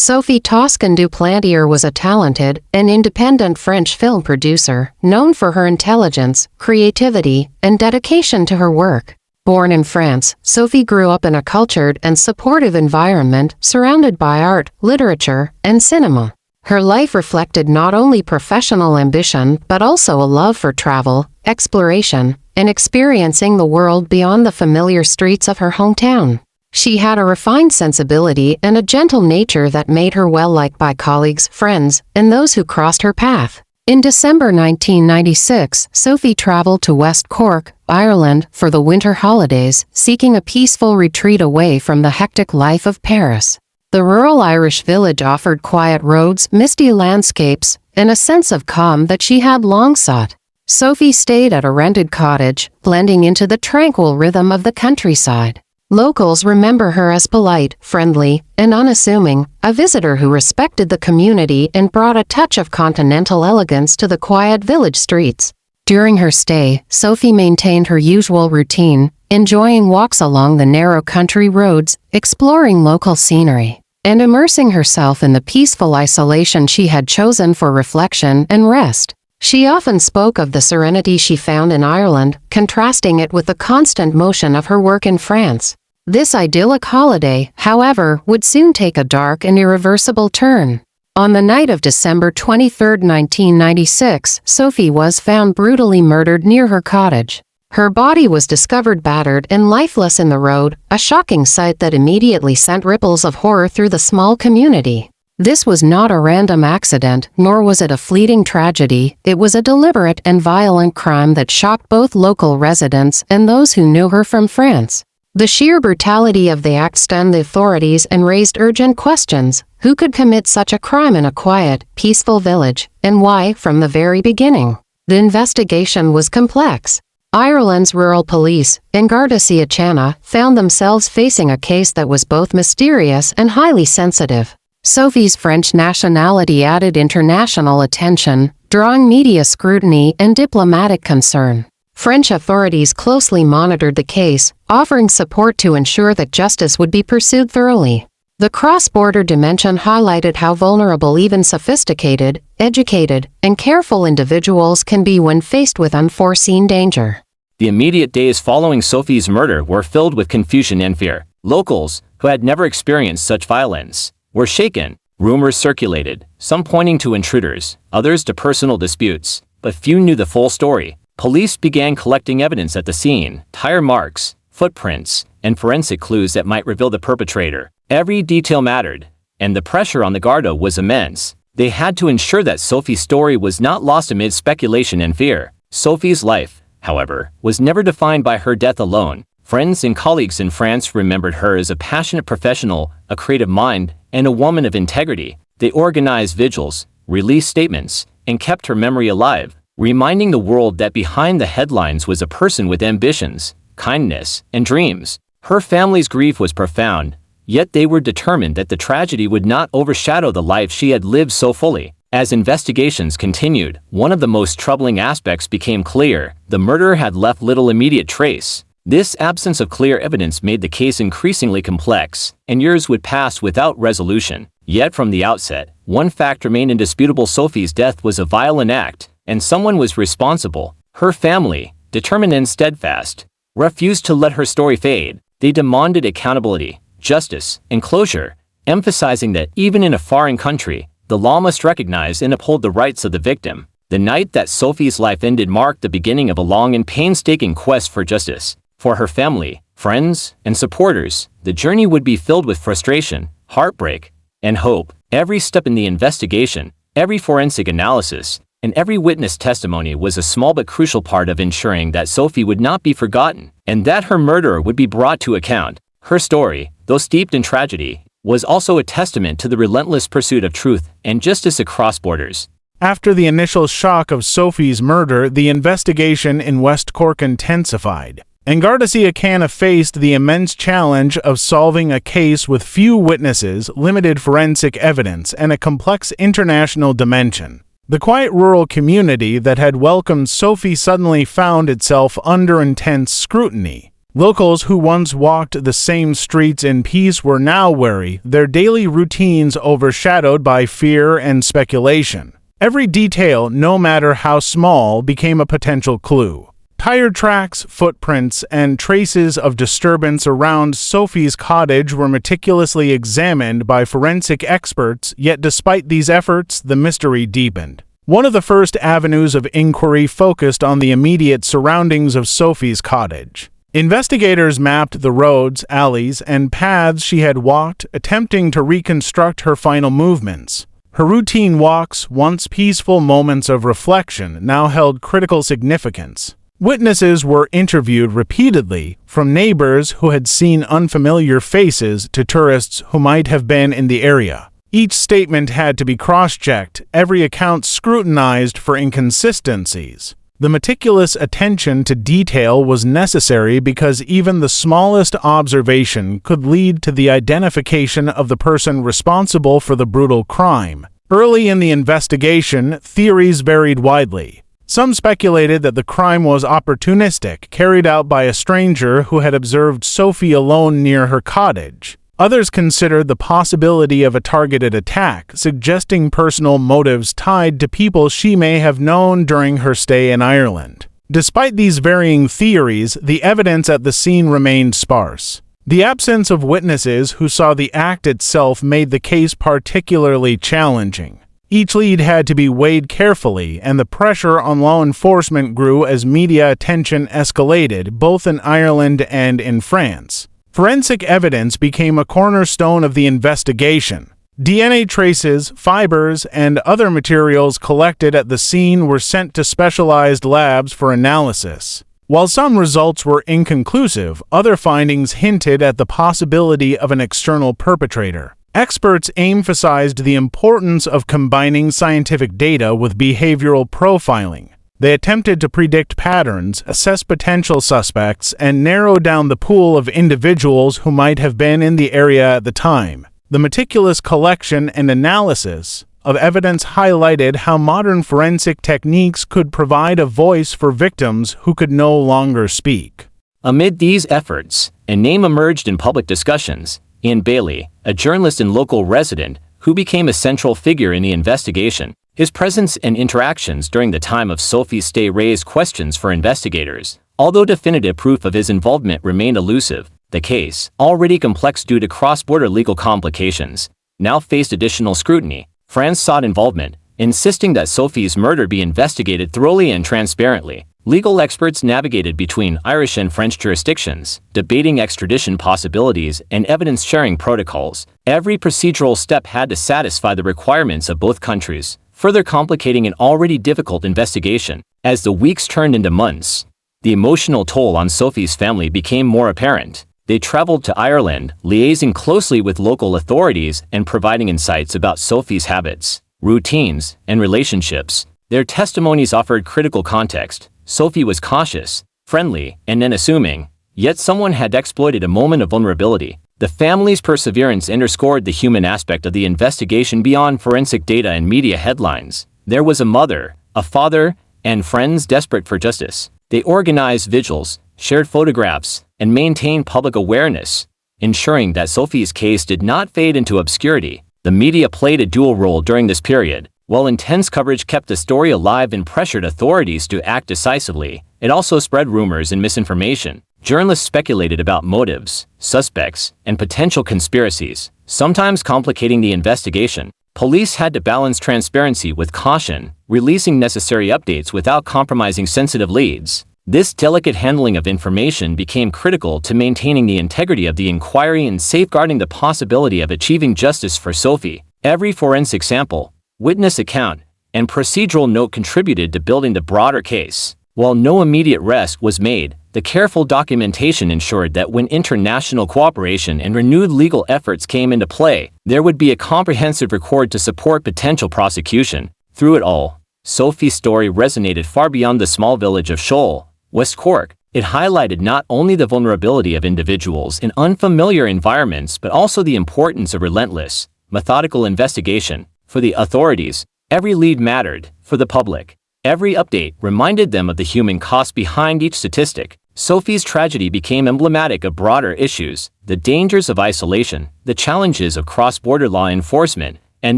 Sophie Toscan du Plantier was a talented and independent French film producer, known for her intelligence, creativity, and dedication to her work. Born in France, Sophie grew up in a cultured and supportive environment surrounded by art, literature, and cinema. Her life reflected not only professional ambition but also a love for travel, exploration, and experiencing the world beyond the familiar streets of her hometown. She had a refined sensibility and a gentle nature that made her well-liked by colleagues, friends, and those who crossed her path. In December 1996, Sophie traveled to West Cork, Ireland, for the winter holidays, seeking a peaceful retreat away from the hectic life of Paris. The rural Irish village offered quiet roads, misty landscapes, and a sense of calm that she had long sought. Sophie stayed at a rented cottage, blending into the tranquil rhythm of the countryside. Locals remember her as polite, friendly, and unassuming, a visitor who respected the community and brought a touch of continental elegance to the quiet village streets. During her stay, Sophie maintained her usual routine, enjoying walks along the narrow country roads, exploring local scenery, and immersing herself in the peaceful isolation she had chosen for reflection and rest. She often spoke of the serenity she found in Ireland, contrasting it with the constant motion of her work in France. This idyllic holiday, however, would soon take a dark and irreversible turn. On the night of December 23, 1996, Sophie was found brutally murdered near her cottage. Her body was discovered battered and lifeless in the road, a shocking sight that immediately sent ripples of horror through the small community. This was not a random accident, nor was it a fleeting tragedy. It was a deliberate and violent crime that shocked both local residents and those who knew her from France. The sheer brutality of the act stunned the authorities and raised urgent questions. Who could commit such a crime in a quiet, peaceful village, and why from the very beginning? The investigation was complex. Ireland's rural police, and Garda Síochána, found themselves facing a case that was both mysterious and highly sensitive. Sophie's French nationality added international attention, drawing media scrutiny and diplomatic concern. French authorities closely monitored the case, offering support to ensure that justice would be pursued thoroughly. The cross-border dimension highlighted how vulnerable even sophisticated, educated, and careful individuals can be when faced with unforeseen danger. The immediate days following Sophie's murder were filled with confusion and fear. Locals, who had never experienced such violence, were shaken. Rumors circulated, some pointing to intruders, others to personal disputes, but few knew the full story. Police began collecting evidence at the scene, tire marks, footprints, and forensic clues that might reveal the perpetrator. Every detail mattered, and the pressure on the Garda was immense. They had to ensure that Sophie's story was not lost amid speculation and fear. Sophie's life, however, was never defined by her death alone. Friends and colleagues in France remembered her as a passionate professional, a creative mind, and a woman of integrity. They organized vigils, released statements, and kept her memory alive, reminding the world that behind the headlines was a person with ambitions, kindness, and dreams. Her family's grief was profound, yet they were determined that the tragedy would not overshadow the life she had lived so fully. As investigations continued, one of the most troubling aspects became clear: the murderer had left little immediate trace. This absence of clear evidence made the case increasingly complex, and years would pass without resolution. Yet from the outset, one fact remained indisputable: Sophie's death was a violent act, and someone was responsible. Her family, determined and steadfast, refused to let her story fade. They demanded accountability, justice, and closure, emphasizing that even in a foreign country, the law must recognize and uphold the rights of the victim. The night that Sophie's life ended marked the beginning of a long and painstaking quest for justice. For her family, friends, and supporters, the journey would be filled with frustration, heartbreak, and hope. Every step in the investigation, every forensic analysis, and every witness testimony was a small but crucial part of ensuring that Sophie would not be forgotten, and that her murderer would be brought to account. Her story, though steeped in tragedy, was also a testament to the relentless pursuit of truth and justice across borders. After the initial shock of Sophie's murder, the investigation in West Cork intensified, and Garda Síochána faced the immense challenge of solving a case with few witnesses, limited forensic evidence, and a complex international dimension. The quiet rural community that had welcomed Sophie suddenly found itself under intense scrutiny. Locals who once walked the same streets in peace were now wary, their daily routines overshadowed by fear and speculation. Every detail, no matter how small, became a potential clue. Tire tracks, footprints, and traces of disturbance around Sophie's cottage were meticulously examined by forensic experts, yet despite these efforts, the mystery deepened. One of the first avenues of inquiry focused on the immediate surroundings of Sophie's cottage. Investigators mapped the roads, alleys, and paths she had walked, attempting to reconstruct her final movements. Her routine walks, once peaceful moments of reflection, now held critical significance. Witnesses were interviewed repeatedly, from neighbors who had seen unfamiliar faces to tourists who might have been in the area. Each statement had to be cross-checked, every account scrutinized for inconsistencies. The meticulous attention to detail was necessary because even the smallest observation could lead to the identification of the person responsible for the brutal crime. Early in the investigation, theories varied widely. Some speculated that the crime was opportunistic, carried out by a stranger who had observed Sophie alone near her cottage. Others considered the possibility of a targeted attack, suggesting personal motives tied to people she may have known during her stay in Ireland. Despite these varying theories, the evidence at the scene remained sparse. The absence of witnesses who saw the act itself made the case particularly challenging. Each lead had to be weighed carefully, and the pressure on law enforcement grew as media attention escalated, both in Ireland and in France. Forensic evidence became a cornerstone of the investigation. DNA traces, fibers, and other materials collected at the scene were sent to specialized labs for analysis. While some results were inconclusive, other findings hinted at the possibility of an external perpetrator. Experts emphasized the importance of combining scientific data with behavioral profiling. They attempted to predict patterns, assess potential suspects, and narrow down the pool of individuals who might have been in the area at the time. The meticulous collection and analysis of evidence highlighted how modern forensic techniques could provide a voice for victims who could no longer speak. Amid these efforts, a name emerged in public discussions: Ian Bailey, a journalist and local resident who became a central figure in the investigation. His presence and interactions during the time of Sophie's stay raised questions for investigators. Although definitive proof of his involvement remained elusive, the case, already complex due to cross-border legal complications, now faced additional scrutiny. France sought involvement, insisting that Sophie's murder be investigated thoroughly and transparently. Legal experts navigated between Irish and French jurisdictions, debating extradition possibilities and evidence-sharing protocols. Every procedural step had to satisfy the requirements of both countries, further complicating an already difficult investigation. As the weeks turned into months, the emotional toll on Sophie's family became more apparent. They traveled to Ireland, liaising closely with local authorities and providing insights about Sophie's habits, routines, and relationships. Their testimonies offered critical context. Sophie was cautious, friendly, and unassuming, yet someone had exploited a moment of vulnerability. The family's perseverance underscored the human aspect of the investigation beyond forensic data and media headlines. There was a mother, a father, and friends desperate for justice. They organized vigils, shared photographs, and maintained public awareness, ensuring that Sophie's case did not fade into obscurity. The media played a dual role during this period. While intense coverage kept the story alive and pressured authorities to act decisively, it also spread rumors and misinformation. Journalists speculated about motives, suspects, and potential conspiracies, sometimes complicating the investigation. Police had to balance transparency with caution, releasing necessary updates without compromising sensitive leads. This delicate handling of information became critical to maintaining the integrity of the inquiry and safeguarding the possibility of achieving justice for Sophie. Every forensic sample, witness account, and procedural note contributed to building the broader case. While no immediate arrest was made, the careful documentation ensured that when international cooperation and renewed legal efforts came into play, there would be a comprehensive record to support potential prosecution. Through it all, Sophie's story resonated far beyond the small village of Shoal, West Cork. It highlighted not only the vulnerability of individuals in unfamiliar environments but also the importance of relentless, methodical investigation. For the authorities, every lead mattered. For the public, every update reminded them of the human cost behind each statistic. Sophie's tragedy became emblematic of broader issues: the dangers of isolation, the challenges of cross-border law enforcement, and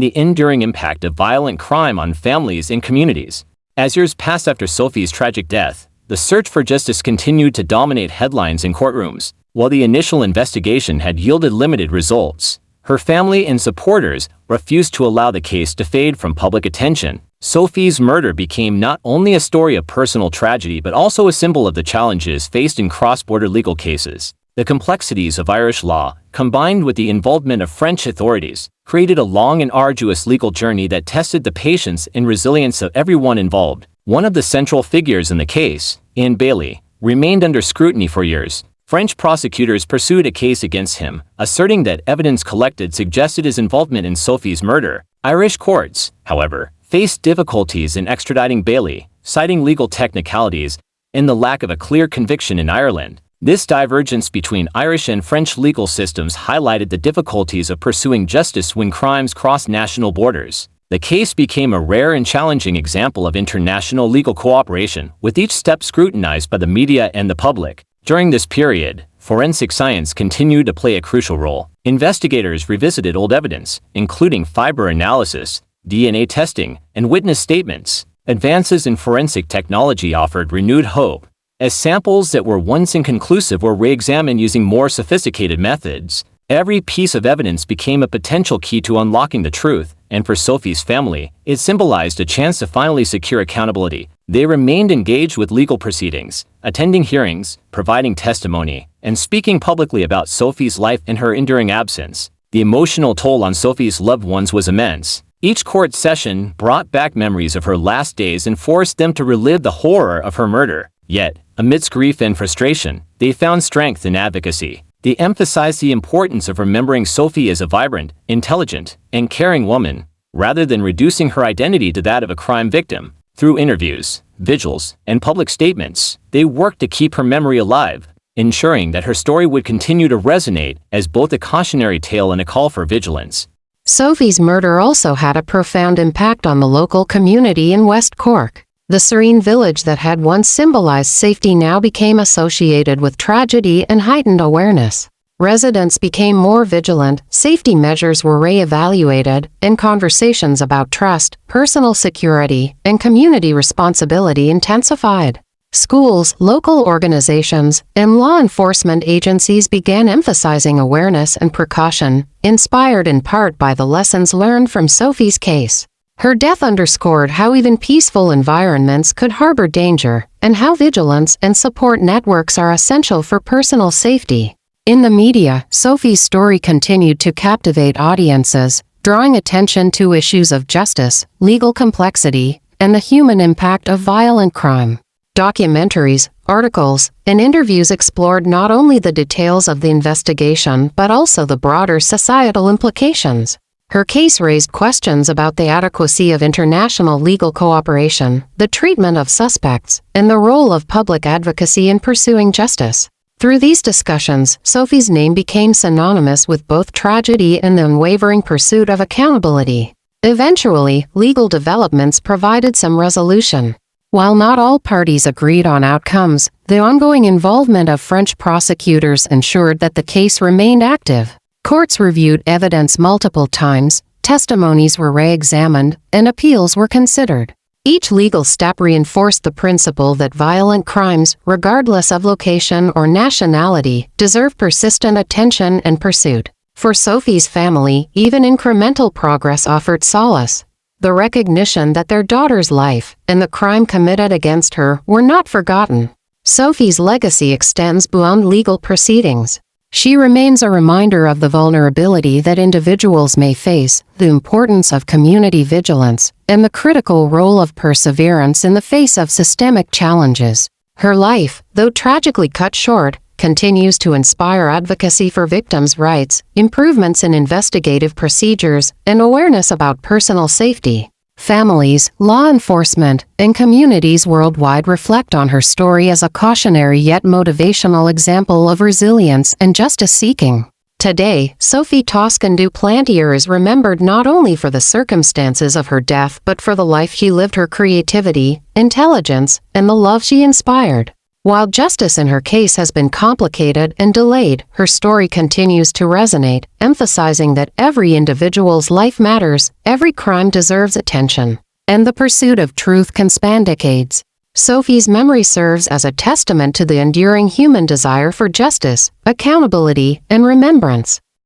the enduring impact of violent crime on families and communities. As years passed after Sophie's tragic death, the search for justice continued to dominate headlines and courtrooms. While the initial investigation had yielded limited results, her family and supporters refused to allow the case to fade from public attention. Sophie's murder became not only a story of personal tragedy but also a symbol of the challenges faced in cross-border legal cases. The complexities of Irish law, combined with the involvement of French authorities, created a long and arduous legal journey that tested the patience and resilience of everyone involved. One of the central figures in the case, Anne Bailey, remained under scrutiny for years. French prosecutors pursued a case against him, asserting that evidence collected suggested his involvement in Sophie's murder. Irish courts, however, faced difficulties in extraditing Bailey, citing legal technicalities and the lack of a clear conviction in Ireland. This divergence between Irish and French legal systems highlighted the difficulties of pursuing justice when crimes cross national borders. The case became a rare and challenging example of international legal cooperation, with each step scrutinized by the media and the public. During this period, forensic science continued to play a crucial role. Investigators revisited old evidence, including fiber analysis, DNA testing, and witness statements. Advances in forensic technology offered renewed hope, as samples that were once inconclusive were re-examined using more sophisticated methods. Every piece of evidence became a potential key to unlocking the truth, and for Sophie's family, it symbolized a chance to finally secure accountability. They remained engaged with legal proceedings, attending hearings, providing testimony, and speaking publicly about Sophie's life and her enduring absence. The emotional toll on Sophie's loved ones was immense. Each court session brought back memories of her last days and forced them to relive the horror of her murder. Yet, amidst grief and frustration, they found strength in advocacy. They emphasized the importance of remembering Sophie as a vibrant, intelligent, and caring woman, rather than reducing her identity to that of a crime victim. Through interviews, vigils, and public statements, they worked to keep her memory alive, ensuring that her story would continue to resonate as both a cautionary tale and a call for vigilance. Sophie's murder also had a profound impact on the local community in West Cork. The serene village that had once symbolized safety now became associated with tragedy and heightened awareness. Residents became more vigilant, safety measures were re-evaluated, and conversations about trust, personal security, and community responsibility intensified. Schools, local organizations, and law enforcement agencies began emphasizing awareness and precaution, inspired in part by the lessons learned from Sophie's case. Her death underscored how even peaceful environments could harbor danger, and how vigilance and support networks are essential for personal safety. In the media, Sophie's story continued to captivate audiences, drawing attention to issues of justice, legal complexity, and the human impact of violent crime. Documentaries, articles, and interviews explored not only the details of the investigation but also the broader societal implications. Her case raised questions about the adequacy of international legal cooperation, the treatment of suspects, and the role of public advocacy in pursuing justice. Through these discussions, Sophie's name became synonymous with both tragedy and the unwavering pursuit of accountability. Eventually, legal developments provided some resolution. While not all parties agreed on outcomes, the ongoing involvement of French prosecutors ensured that the case remained active. Courts reviewed evidence multiple times, testimonies were re-examined, and appeals were considered. Each legal step reinforced the principle that violent crimes, regardless of location or nationality, deserve persistent attention and pursuit. For Sophie's family, even incremental progress offered solace. The recognition that their daughter's life and the crime committed against her were not forgotten. Sophie's legacy extends beyond legal proceedings. She remains a reminder of the vulnerability that individuals may face, the importance of community vigilance, and the critical role of perseverance in the face of systemic challenges. Her life, though tragically cut short, continues to inspire advocacy for victims' rights, improvements in investigative procedures, and awareness about personal safety. Families, law enforcement, and communities worldwide reflect on her story as a cautionary yet motivational example of resilience and justice-seeking. Today, Sophie Toscan du Plantier is remembered not only for the circumstances of her death but for the life she lived, her creativity, intelligence, and the love she inspired. While justice in her case has been complicated and delayed, her story continues to resonate, emphasizing that every individual's life matters, every crime deserves attention, and the pursuit of truth can span decades. Sophie's memory serves as a testament to the enduring human desire for justice, accountability, and remembrance.